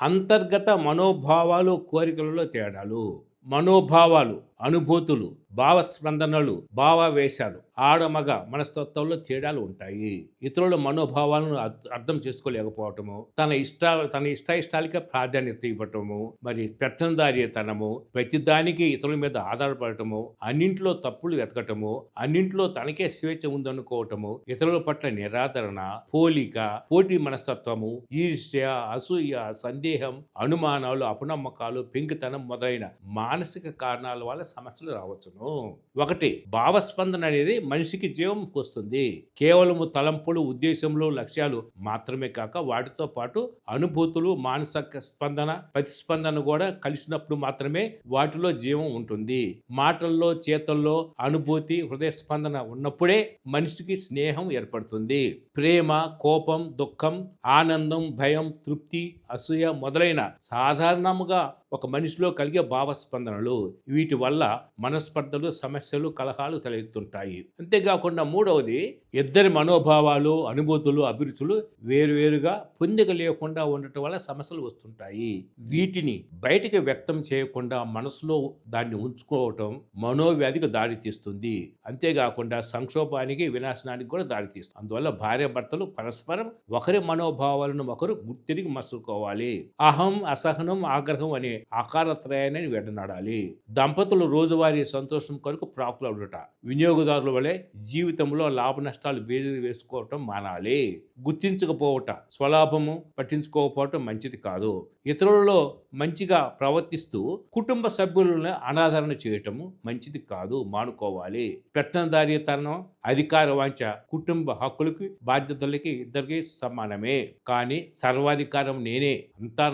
అంతర్గత మనోభావాలు, కోరికలలో తేడాలు. మనోభావాలు, అనుభూతులు, భావస్పందనలు, భావావేశాలు, ఆడమగ మనస్తత్వంలో తేడాలు ఉంటాయి. ఇతరుల మనోభావాలను అర్థం చేసుకోలేకపోవటము, తన ఇష్టాయిష్టాలకే ప్రాధాన్యత ఇవ్వటము, మరి పెత్తందారీతనము, ప్రతిదానికి ఇతరుల మీద ఆధారపడటము, అన్నింట్లో తప్పులు వెతకటము, అన్నింట్లో తనకే స్వేచ్ఛ ఉందనుకోవటము, ఇతరుల పట్ల నిరాదరణ, పోలిక, పోటీ మనస్తత్వము, ఈర్ష్య, అసూయ, సందేహం, అనుమానాలు, అపనమ్మకాలు, పెంకితనం మొదలైన మానసిక కారణాల వల్ల సమస్యలు రావచ్చును. ఒకటి, భావస్పందన అనేది మనిషికి జీవం పోస్తుంది. కేవలము తలంపులు, ఉద్దేశములు, లక్ష్యాలు మాత్రమే కాక వాటితో పాటు అనుభూతులు, మానసిక స్పందన, ప్రతిస్పందన కూడా కలిసినప్పుడు మాత్రమే వాటిలో జీవం ఉంటుంది. మాటల్లో, చేతల్లో అనుభూతి, హృదయ స్పందన ఉన్నప్పుడే మనిషికి స్నేహం ఏర్పడుతుంది. ప్రేమ, కోపం, దుఃఖం, ఆనందం, భయం, తృప్తి, అసూయ మొదలైన సాధారణంగా ఒక మనిషిలో కలిగే భావస్పందనలు. వీటి వల్ల మనస్పర్ధలు, సమస్యలు, కలహాలు తలెత్తుంటాయి. అంతేకాకుండా మూడవది, ఇద్దరి మనోభావాలు, అనుభూతులు, అభిరుచులు వేరువేరుగా పొందిక లేకుండా ఉండటం వల్ల సమస్యలు వస్తుంటాయి. వీటిని బయటికి వ్యక్తం చేయకుండా మనసులో దాన్ని ఉంచుకోవటం మనోవ్యాధికి దారితీస్తుంది. అంతేకాకుండా సంక్షోభానికి, వినాశనానికి కూడా దారితీస్తుంది. అందువల్ల భార్యాభర్తలు పరస్పరం ఒకరి మనోభావాలను ఒకరు గుర్తిరిగి మసులుకోవాలి. అహం, అసహనం, ఆగ్రహం అనే ఆకారత్రయాన్ని వెడనాడాలి. దంపతులు రోజువారీ సంతోషం కొరకు ప్రాకులాడుట, వినియోగదారుల వలె జీవితంలో లాభ నష్టాలు బేజీలు వేసుకోవటం మానాలి. గుర్తించకపోవట, స్వలాభము పట్టించుకోకపోవటం మంచిది కాదు. ఇతరులలో మంచిగా ప్రవర్తిస్తూ కుటుంబ సభ్యులను అనాదరణ చేయటము మంచిది కాదు, మానుకోవాలి. పెత్తందారీతనం, అధికార వాంఛ కుటుంబ హక్కులకి, బాధ్యతలకి ఇద్దరికి సమానమే. కానీ సర్వాధికారం అంతా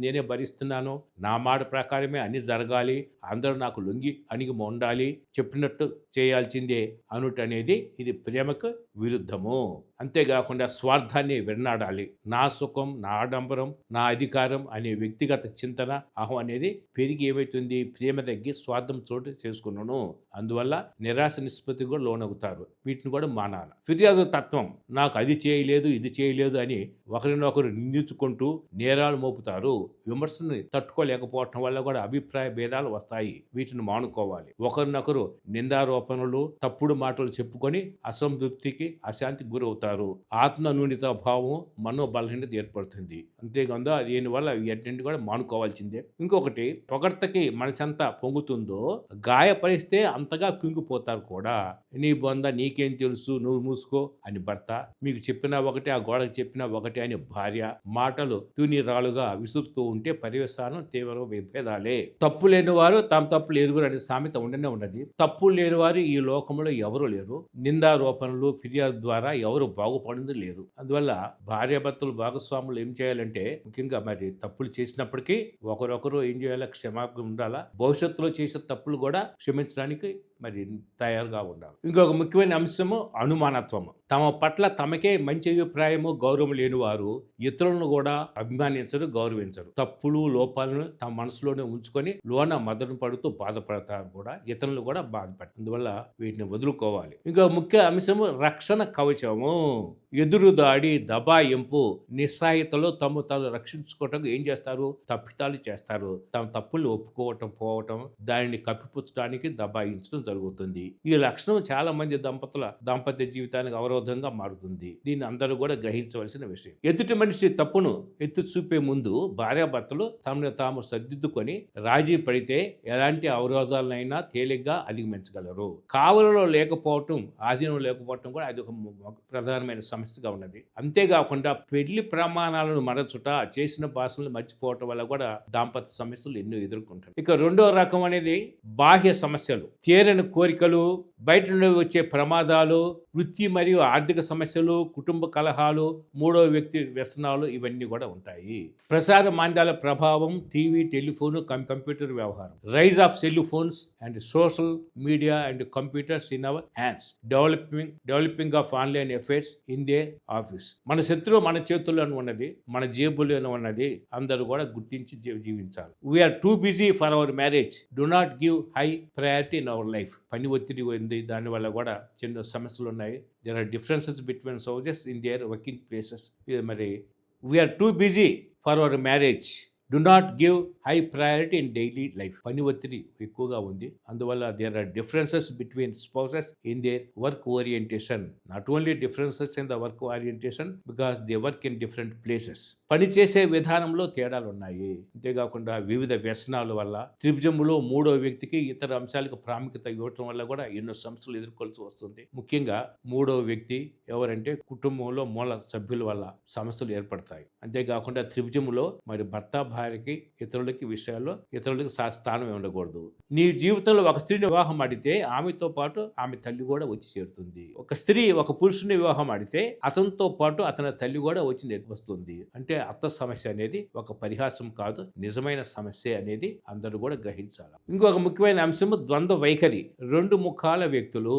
నేనే భరిస్తున్నాను, నా మాట ప్రకారమే అన్ని జరగాలి, అందరూ నాకు లొంగి అణిగి ఉండాలి, చెప్పినట్టు చేయాల్సిందే అనుటనేది ఇది ప్రేమకు విరుద్ధము. అంతేకాకుండా స్వార్థాన్ని విడనాడాలి. నా సుఖం, నా ఆడంబరం, నా అధికారం అనే వ్యక్తిగత చింతన, అహం అనేది పెరిగి ఏమవుతుంది, ప్రేమ తగ్గి స్వార్థం చోటు చేసుకున్నాను. అందువల్ల నిరాశ నిష్పత్తి కూడా లోనవుతారు. వీటిని కూడా మానాలి. ఫిర్యాదు తత్వం, నాకు అది చేయలేదు, ఇది చేయలేదు అని ఒకరినొకరు నిందించుకుంటూ నేరాలు మోపుతారు. విమర్శని తట్టుకోలేకపోవటం వల్ల కూడా అభిప్రాయ భేదాలు వస్తాయి. వీటిని మానుకోవాలి. ఒకరినొకరు నిందారోపణలు, తప్పుడు మాటలు చెప్పుకొని అసంతృప్తికి, అశాంతికి గురవుతారు. ఆత్మ న్యూనత భావం, మనోబలహీనత ఏర్పడుతుంది. అంతేకాదు దీనివల్ల వీటిని కూడా మానుకోవాల్సిందే. ఇంకొకటి, పొగడ్తకి మనసంతా పొంగుతుందో గాయపరిస్తే అంతగా కుంగిపోతారు కూడా. నీ బొంద నీకేం తెలుసు, నువ్వు మూసుకో అని భర్త, మీకు చెప్పినా ఒకటే, ఆ గోడకు చెప్పినా ఒకటే అని భార్య మాటలు తూనిరాలుగా విసురుతూ ఉంటే పర్యవసానం తీవ్ర విభేదాలే. తప్పు లేని వారు తమ తప్పులు ఎరుగురు అనే సామెత ఉండనే ఉన్నది. తప్పు లేని వారు ఈ లోకంలో ఎవరు లేరు. నిందారోపణలు, ఫిర్యాదు ద్వారా ఎవరు బాగుపడింది లేదు. అందువల్ల భార్యాభర్తలు భాగస్వాములు ఏం చేయాలంటే, ముఖ్యంగా మరి తప్పులు చేసినప్పటికీ ఒకరొకరు ఏం చేయాలి, క్షమాపణ ఉండాలా. భవిష్యత్తులో చేసే తప్పులు కూడా క్షమించడానికి మరి తయారుగా ఉండాలి. ఇంకొక ముఖ్యమైన అంశము అనుమానత్వము. తమ పట్ల తమకే మంచి అభిప్రాయము, గౌరవం లేని వారు ఇతరులను కూడా అభిమానించరు, గౌరవించరు. తప్పులు, లోపాలను తమ మనసులోనే ఉంచుకొని లోన మదన పడుతూ బాధపడతారు కూడా, ఇతరులను కూడా బాధపడతారు. అందువల్ల వీటిని వదులుకోవాలి. ఇంకో ముఖ్య అంశము రక్షణ కవచము. ఎదురు దాడి, దబాయింపు, నిస్సాయితలో తాను రక్షించుకోవటం ఏం చేస్తారు, తప్పితాలు చేస్తారు. తమ తప్పుల్ని ఒప్పుకోవటం, పోవటం, దానిని కప్పిపుచ్చడానికి దబాయించడం జరుగుతుంది. ఈ లక్షణం చాలా మంది దాంపత్య జీవితానికి అవరోధంగా మారుతుంది. దీన్ని అందరూ కూడా గ్రహించవలసిన విషయం. ఎదుటి మనిషి తప్పును ఎత్తి చూపే ముందు భార్యాభర్తలు తమను తాము సర్దిద్దుకొని రాజీ పడితే ఎలాంటి అవరోధాలనైనా తేలిగ్గా అధిగమించగలరు. కావలలో లేకపోవటం, ఆధీనం లేకపోవటం కూడా అది ఒక ప్రధానమైన సమస్యగా ఉన్నది. అంతేకాకుండా పెళ్లి ప్రమాణాలను మరచుట, చేసిన భాషలను మర్చిపోవటం వల్ల కూడా దాంపత్య సమస్యలు ఎన్నో ఎదుర్కొంటారు. ఇక రెండో రకం అనేది బాహ్య సమస్యలు. తీరని కోరికలు, బయట నుండి వచ్చే ప్రమాదాలు, వృత్తి మరియు ఆర్థిక సమస్యలు, కుటుంబ కలహాలు, మూడో వ్యక్తి వ్యసనాలు, ఇవన్నీ కూడా ఉంటాయి. ప్రసార మాధ్యమాల ప్రభావం, టీవీ, టెలిఫోన్, కంప్యూటర్ వ్యవహారం. Rise of cell phones and social media and computers in our hands. Developing of online affairs in the office. మన శత్రువు మన చేతుల్లోనే ఉన్నది, మన జేబులోనే ఉన్నది. అందరూ కూడా గుర్తించి జీవించాలి. We are too busy for our marriage. Do not give high priority in our life. పని ఒత్తిడి ఉంది, దానివల్ల కూడా చిన్న సమస్యలు ఉన్నాయి. There are differences between soldiers in their working places. మరి we are too busy for our marriage. Do not give high priority in daily life. పని ఒత్తిడి ఎక్కువగా ఉంది. అందువల్ల there are differences between spouses in their work orientation. Not only differences in the work orientation because they work in different places. పనిచేసే విధానంలో తేడాలు ఉన్నాయి. అంతేకాకుండా వివిధ వ్యసనాల వల్ల త్రిభుజములో మూడో వ్యక్తికి ఇతర అంశాలకు ప్రాముఖ్యత ఇవ్వటం వల్ల కూడా ఎన్నో సమస్యలు ఎదుర్కోవాల్సి వస్తుంది. ముఖ్యంగా మూడో వ్యక్తి ఎవరంటే కుటుంబంలో మూల సభ్యుల వల్ల సమస్యలు ఏర్పడతాయి. అంతేకాకుండా త్రిభుజములో మరి భర్త భార్యకి ఇతరులకి విషయాల్లో ఇతరులకి స్థానం ఉండకూడదు. నీ జీవితంలో ఒక స్త్రీని వివాహం ఆడితే ఆమెతో పాటు ఆమె తల్లి కూడా వచ్చి చేరుతుంది. ఒక స్త్రీ ఒక పురుషుని వివాహం ఆడితే అతనితో పాటు అతని తల్లి కూడా వచ్చి వస్తుంది. అంటే అత్త సమస్య అనేది ఒక పరిహాసం కాదు, నిజమైన సమస్య అనేది అందరూ కూడా గ్రహించాలి. ఇంకొక ముఖ్యమైన అంశం ద్వంద్వ వైఖరి. రెండు ముఖాల వ్యక్తులు.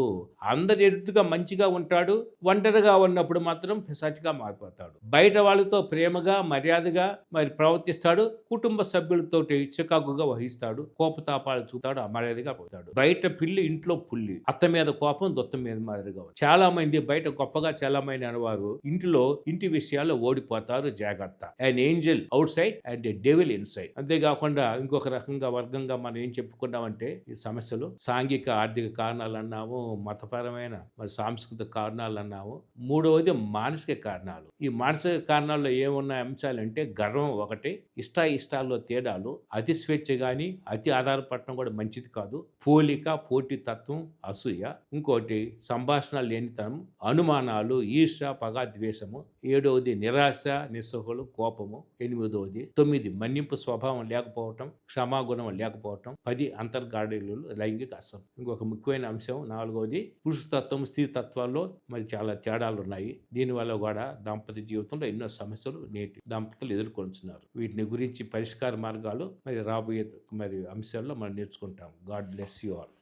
అందరి ఎదురుగా మంచిగా ఉంటాడు, ఒంటరిగా ఉన్నప్పుడు మాత్రం పిశాచిగా మారిపోతాడు. బయట వాళ్ళతో ప్రేమగా మర్యాదగా మరి ప్రవర్తిస్తాడు, కుటుంబ సభ్యులతో చికాకుగా వహిస్తాడు, కోపతాపాలు చూస్తాడు, అమర్యాదగా పోతాడు. బయట పిల్లి ఇంట్లో పుల్లి. అత్త మీద కోపం, దొత్త మీద మాదిరిగా. చాలా మంది బయట గొప్పగా చాలా మంది అనేవారు ఇంటిలో ఇంటి విషయాల్లో ఓడిపోతారు. జాగ్రత్త. an angel outside and a devil inside. అంతేకాకుండా ఇంకొక రకంగా వర్గంగా మనం ఏం చెప్పుకున్నామంటే ఈ సమస్యలు సాంఘిక ఆర్థిక కారణాలు అన్నాము, మతపరమైన మరి సాంస్కృతిక కారణాలు అన్నాము. మూడవది మానసిక కారణాలు. ఈ మానసిక కారణాల్లో ఏమున్న అంశాలంటే గర్వం ఒకటి, ఇష్టాల్లో తేడాలు, అతి స్వేచ్ఛ గాని అతి ఆధారపడటం కూడా మంచిది కాదు, పోలిక, పోటీ తత్వం, అసూయ, ఇంకోటి సంభాషణ లేనితనం, అనుమానాలు, ఈర్ష, పగ, ద్వేషము, 7వది నిరాశ, నిస్సహులు, కోపము, 8వది 9 మన్నింపు స్వభావం లేకపోవటం, క్షమాగుణం లేకపోవటం, 10 అంతర్గాఢీలు, లైంగిక అసం. ఇంకొక ముఖ్యమైన అంశం 4వది పురుషతత్వం, స్త్రీ తత్వాల్లో మరి చాలా తేడాలు ఉన్నాయి. దీనివల్ల కూడా దాంపత్య జీవితంలో ఎన్నో సమస్యలు నేటి దంపతులు ఎదుర్కొంటున్నారు. వీటిని గురించి పరిష్కార మార్గాలు మరి రాబోయే మరి అంశాల్లో మనం నేర్చుకుంటాం. God bless you all.